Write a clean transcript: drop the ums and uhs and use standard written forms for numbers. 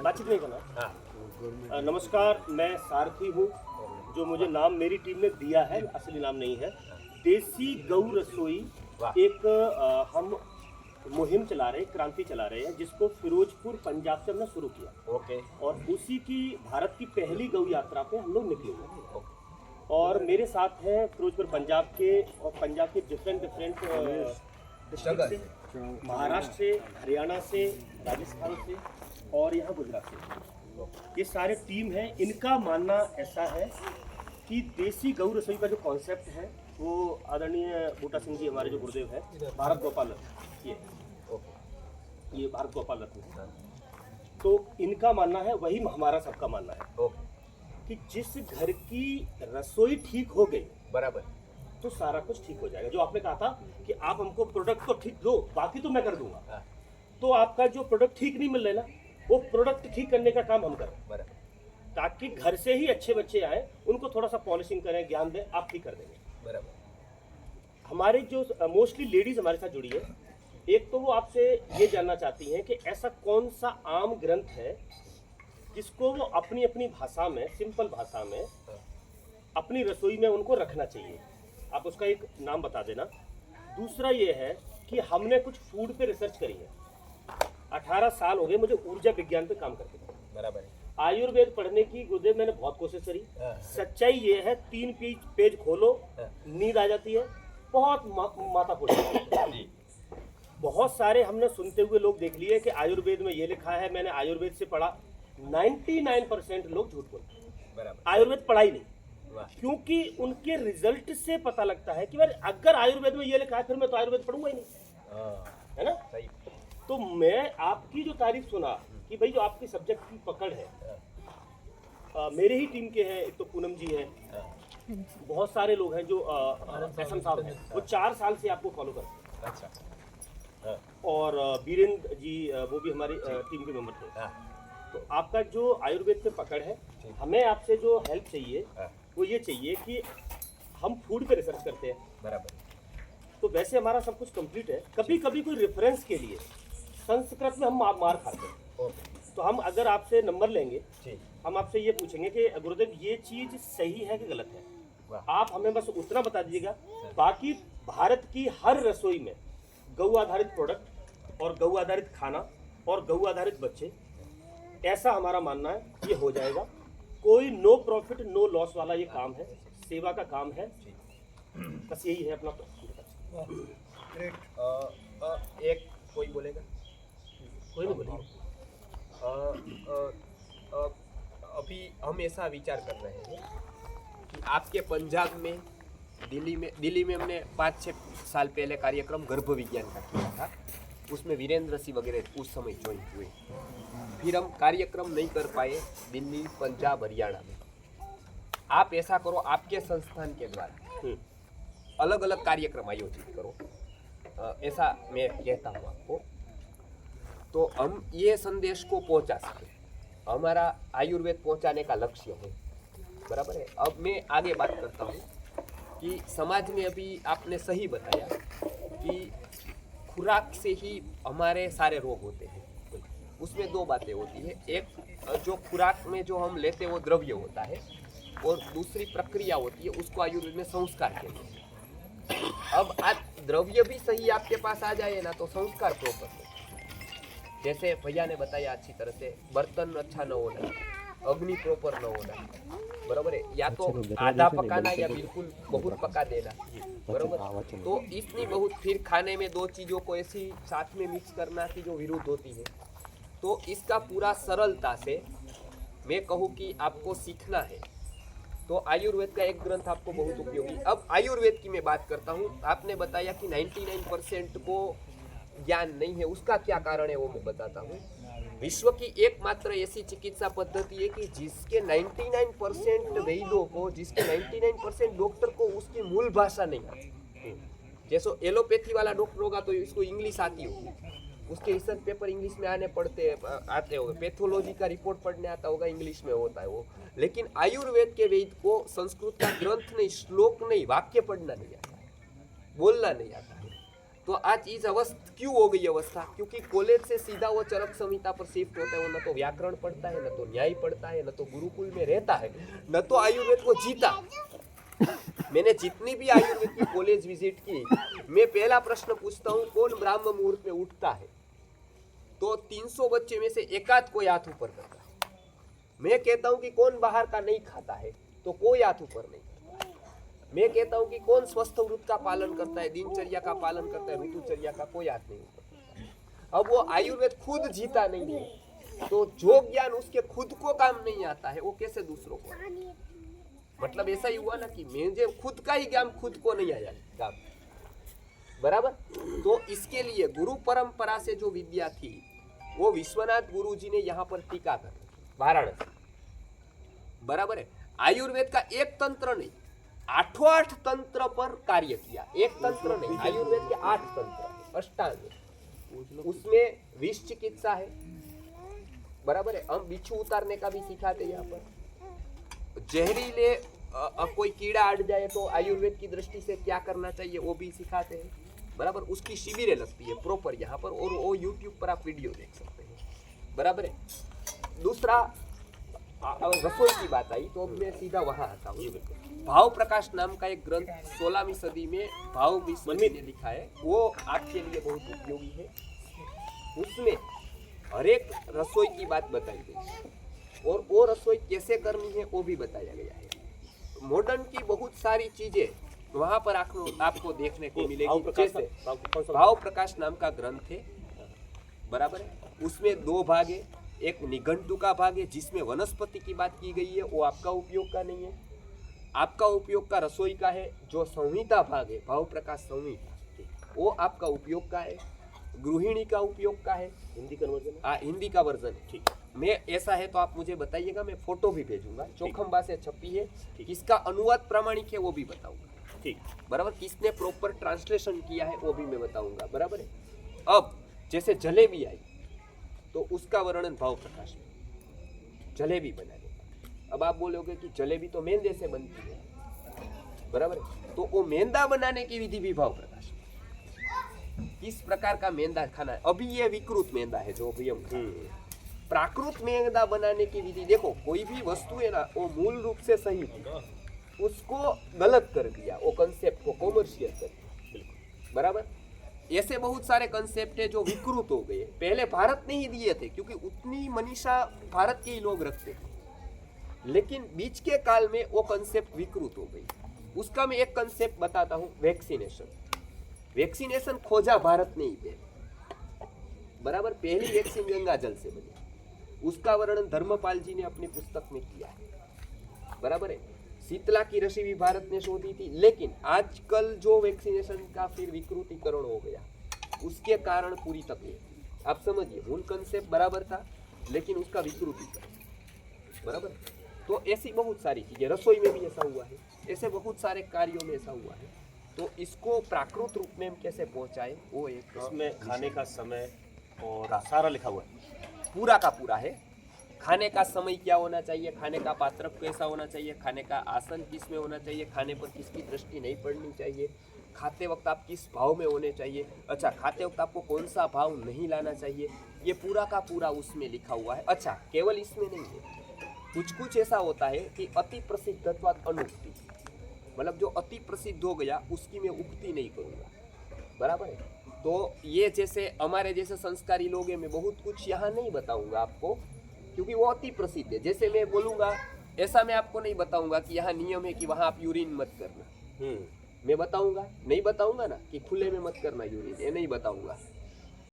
बातचीत नहीं करना। हाँ। नमस्कार, मैं सारथी हूँ। जो मुझे नाम मेरी टीम ने दिया है, असली नाम नहीं है। देसी गौ रसोई एक हम मुहिम चला रहे हैं, क्रांति चला रहे हैं, जिसको फिरोजपुर पंजाब से हमने शुरू किया। ओके। और उसी की भारत की पहली गौ यात्रा पे हम लोग निकले हुए हैं। ओके। और मेरे साथ हैं फिरोजपुर पंजाब के और पंजाब के डिफरेंट डिस्ट्रिक्ट से, महाराष्ट्र से, हरियाणा से, राजस्थान से और यहाँ गुजरात से। ये सारे टीम हैं। इनका मानना ऐसा है कि देसी गौ रसोई का जो कॉन्सेप्ट है वो आदरणीय बूटा सिंह जी हमारे जो गुरुदेव है, भारत गोपाल रत्न, ये भारत गोपाल रत्न है। तो इनका मानना है, वही हमारा सबका मानना है कि जिस घर की रसोई ठीक हो गई बराबर, तो सारा कुछ ठीक हो जाएगा। जो आपने कहा था कि आप हमको प्रोडक्ट तो ठीक दो, बाकी तो मैं कर दूंगा। तो आपका जो प्रोडक्ट ठीक नहीं मिल रहा है ना, वो प्रोडक्ट ठीक करने का काम हम करें, ताकि घर से ही अच्छे बच्चे आए, उनको थोड़ा सा पॉलिशिंग करें, ज्ञान दें, आप ठीक कर देंगे। बराबर। हमारे जो मोस्टली लेडीज हमारे साथ जुड़ी है, एक तो वो आपसे ये जानना चाहती हैं कि ऐसा कौन सा आम ग्रंथ है जिसको वो अपनी अपनी भाषा में, सिंपल भाषा में अपनी रसोई में उनको रखना चाहिए। आप उसका एक नाम बता देना। दूसरा ये है कि हमने कुछ फूड पे रिसर्च करी है। 18 साल हो गए मुझे ऊर्जा विज्ञान पे काम करते हैं। बराबर है। आयुर्वेद पढ़ने की गुरुदेव मैंने बहुत कोशिश करी। सच्चाई ये है, 3 पेज खोलो, नींद आ जाती है, बहुत माथा फोड़ती। बहुत सारे हमने सुनते हुए लोग देख लिए कि आयुर्वेद में ये लिखा है, मैंने आयुर्वेद से पढ़ा। 99% लोग झूठ बोलते हैं। आयुर्वेद पढ़ा ही नहीं, क्योंकि उनके रिजल्ट से पता लगता है कि अगर आयुर्वेद में ये लिखा है फिर मैं तो आयुर्वेद पढ़ूंगा ही नहीं, है ना। सही। तो मैं आपकी जो तारीफ सुना कि भाई जो आपकी सब्जेक्ट की पकड़ है, मेरे ही टीम के हैं, एक तो पूनम जी है, बहुत सारे लोग हैं जो एसएम साहब हैं, वो 4 साल से आपको फॉलो करते हैं। अच्छा। और वीरेंद्र जी वो भी हमारी टीम के मेंबर थे। तो आपका जो आयुर्वेद पे पकड़ है, हमें आपसे जो हेल्प चाहिए वो ये चाहिए कि हम फूड पे रिसर्च करते हैं। बराबर। तो वैसे हमारा सब कुछ कंप्लीट है। कभी कभी कोई रेफरेंस के लिए संस्कृत में हम मार खाते हैं। तो हम अगर आपसे नंबर लेंगे, हम आपसे ये पूछेंगे कि गुरुदेव ये चीज़ सही है कि गलत है। आप हमें बस उतना बता दीजिएगा। बाकी भारत की हर रसोई में गौ आधारित प्रोडक्ट और गौ आधारित खाना और गौ आधारित बच्चे, ऐसा हमारा मानना है, ये हो जाएगा। कोई नो प्रॉफिट नो लॉस वाला ये काम है, सेवा का काम है। बस यही है अपना प्रश्न। एक कोई बोलेगा? कोई नहीं बोलेगा। अभी हम ऐसा विचार कर रहे हैं कि आपके पंजाब में, दिल्ली में हमने 5-6 साल पहले कार्यक्रम गर्भ विज्ञान का किया था। उसमें वीरेंद्र सिंह वगैरह उस समय ज्वाइन हुए। फिर हम कार्यक्रम नहीं कर पाए दिल्ली, पंजाब, हरियाणा में। आप ऐसा करो, आपके संस्थान के द्वारा अलग अलग कार्यक्रम आयोजित करो, ऐसा मैं कहता हूँ आपको। तो हम ये संदेश को पहुंचा सके, हमारा आयुर्वेद पहुंचाने का लक्ष्य है। बराबर है। अब मैं आगे बात करता हूँ कि समाज में अभी आपने सही बताया कि खुराक से ही हमारे सारे रोग होते हैं। उसमें 2 बातें होती है। एक जो खुराक में जो हम लेते हैं वो द्रव्य होता है, और दूसरी प्रक्रिया होती है, उसको आयुर्वेद में संस्कार कहते हैं। अब आज द्रव्य भी सही आपके पास आ जाए ना, तो संस्कार प्रॉपर हो। जैसे भैया ने बताया अच्छी तरह से, बर्तन अच्छा न होना, अग्नि प्रॉपर न होना, बराबर है, या तो आधा पकाना या बिल्कुल बहुत पका देना, बराबर। तो इतनी बहुत, फिर खाने में 2 चीज़ों को ऐसी साथ में मिक्स करना कि जो विरुद्ध होती है। तो इसका पूरा सरलता से मैं कहूँ कि आपको सीखना है तो आयुर्वेद का एक ग्रंथ आपको बहुत उपयोगी। अब आयुर्वेद की मैं बात करता हूँ। आपने बताया कि 99% को ज्ञान नहीं है, उसका क्या कारण है वो मैं बताता हूँ। विश्व की एकमात्र ऐसी चिकित्सा पद्धति है कि जिसके 99% वैद्यों को, जिसके 99% डॉक्टर को उसकी मूल भाषा नहीं आती। जैसे एलोपैथी वाला डॉक्टर होगा तो इसको इंग्लिश आती होगी, उसके रिसर्च पेपर इंग्लिश में आते होंगे, पैथोलॉजी का रिपोर्ट पढ़ने आता होगा, इंग्लिश में होता है वो। लेकिन आयुर्वेद के वैद्य को संस्कृत का ग्रंथ नहीं, श्लोक नहीं, वाक्य पढ़ना नहीं आता, बोलना नहीं आता है। तो आज इस अवस्था क्यों हो गई अवस्था? क्योंकि कॉलेज से सीधा वो चरक संहिता पर शिफ्ट होता है, वो न तो व्याकरण पढ़ता है, न तो न्याय पढ़ता है, न तो गुरुकुल में रहता है, न तो आयुर्वेद को जीता। मैंने जितनी भी आयुर्वेद की कॉलेज विजिट की, मैं पहला प्रश्न पूछता हूँ कौन ब्राह्म मुहूर्त में उठता है, तो 300 बच्चे में से एकाध कोई हाथ ऊपर करता है। मैं कहता हूँ कि कौन बाहर का नहीं खाता है, तो कोई हाथ ऊपर नहीं। मैं कहता हूँ कि कौन स्वस्थ व्रत का पालन करता है, दिनचर्या का पालन करता है, ऋतुचर्या का, कोई हाथ नहीं ऊपर। अब वो आयुर्वेद खुद जीता नहीं है, तो जो ज्ञान उसके खुद को काम नहीं आता है, वो कैसे दूसरों को? मतलब ऐसा ही हुआ ना कि मुझे खुद का ही ज्ञान खुद को नहीं आया काम, बराबर। तो इसके लिए गुरु परंपरा से जो विद्या थी, वो विश्वनाथ गुरु जी ने यहाँ पर टीका कर वाराणसी, बराबर है। आयुर्वेद का एक तंत्र नहीं, 8 तंत्र पर कार्य किया। एक तंत्र नहीं, आयुर्वेद के 8 तंत्र, अष्टांग, उसमें विष चिकित्सा है, बराबर है। हम बिच्छू उतारने का भी सिखाते यहाँ पर। जहरीले कोई कीड़ा अड़ जाए तो आयुर्वेद की दृष्टि से क्या करना चाहिए वो भी सिखाते हैं, बराबर। उसकी शिविरें लगती है प्रॉपर यहाँ पर, और वो यूट्यूब पर आप वीडियो देख सकते हैं, बराबर है। दूसरा, रसोई की बात आई तो अब मैं सीधा वहां आता हूँ। भाव प्रकाश नाम का एक ग्रंथ 16वीं सदी में भाव मिश्र ने लिखा है, वो आपके लिए बहुत उपयोगी है। उसमें हर एक रसोई की बात बताई गई, और वो रसोई कैसे करनी है वो भी बताया गया है। मॉडर्न की बहुत सारी चीजें वहां पर आपको देखने को मिलेगी। जैसे भाव प्रकाश नाम का ग्रंथ है, बराबर है। उसमें 2 भाग है, एक निघंटु का भाग है जिसमें वनस्पति की बात की गई है, वो आपका उपयोग का नहीं है। आपका उपयोग का रसोई का है। जो संहिता भाग है, भाव प्रकाश संहिता, वो आपका उपयोग का है। गृहिणी का उपयोग का है, हिंदी कन्वर्जन, हिंदी का वर्जन है। ठीक, मैं ऐसा है तो आप मुझे बताइएगा, मैं फोटो भी भेजूंगा। चौखंबा से छपी है, किसका अनुवाद प्रामाणिक है वो भी बताऊंगा, ठीक, बराबर। किसने प्रॉपर ट्रांसलेशन किया है वो भी मैं बताऊंगा, बराबर है। अब जैसे जलेबी आई तो उसका वर्णन भाव प्रकाश में, जलेबी बनाने का। अब आप बोलोगे कि जलेबी तो मैदे से बनती है, बराबर है, तो वो मैदा बनाने की विधि भी भाव प्रकाश में, किस प्रकार का मैदा खाना है। अभी ये विकृत मैदा है जो अभी हम खा रहे हैं। प्राकृत मैदा बनाने की विधि देखो, कोई भी वस्तु है ना, वो मूल रूप से सही थी, उसको गलत कर दिया, वो कंसेप्ट को कॉमर्शियल कर दिया, बराबर। ऐसे बहुत सारे कंसेप्ट है जो विकृत हो गए। पहले भारत ने ही दिए थे, क्योंकि उतनी मनीषा भारत के ही लोग रखते थे, लेकिन बीच के काल में वो कंसेप्ट विकृत हो गई। उसका मैं एक कंसेप्ट बताता हूँ, वैक्सीनेशन। वैक्सीनेशन खोजा भारत ने ही पहले, बराबर। पहली वैक्सीन गंगा जल से बनी, उसका वर्णन धर्मपाल जी ने अपनी पुस्तक में किया है, बराबर है। शीतला की रसी भी भारत ने शोधी थी, लेकिन आजकल जो वैक्सीनेशन का फिर विकृतीकरण हो गया, उसके कारण पूरी तकलीफ। आप समझिए, मूल कंसेप्ट बराबर था लेकिन उसका विकृतीकरण, बराबर। तो ऐसी बहुत सारी चीजें, रसोई में भी ऐसा हुआ है, ऐसे बहुत सारे कार्यों में ऐसा हुआ है। तो इसको प्राकृत रूप में हम कैसे पहुंचाए, वो एक इसमें खाने का समय और सारा लिखा हुआ है, पूरा का पूरा है। खाने का समय क्या होना चाहिए, खाने का पात्र कैसा होना चाहिए, खाने का आसन किस में होना चाहिए, खाने पर किसकी दृष्टि नहीं पड़नी चाहिए, खाते वक्त आप किस भाव में होने चाहिए, अच्छा खाते वक्त आपको कौन सा भाव नहीं लाना चाहिए, ये पूरा का पूरा उसमें लिखा हुआ है। अच्छा, केवल इसमें नहीं है, कुछ कुछ ऐसा होता है कि अति प्रसिद्धत्वात् अनुक्ति, मतलब जो अति प्रसिद्ध हो गया उसकी मैं उक्ति नहीं करूँगा, बराबर है। तो ये जैसे हमारे जैसे संस्कारी लोग हैं, मैं बहुत कुछ यहाँ नहीं बताऊँगा आपको, क्योंकि वो अति प्रसिद्ध है। जैसे मैं बोलूँगा ऐसा मैं आपको नहीं बताऊँगा कि यहाँ नियम है कि वहाँ आप यूरिन मत करना, मैं बताऊँगा नहीं बताऊँगा ना कि खुले में मत करना यूरिन, ये नहीं बताऊँगा।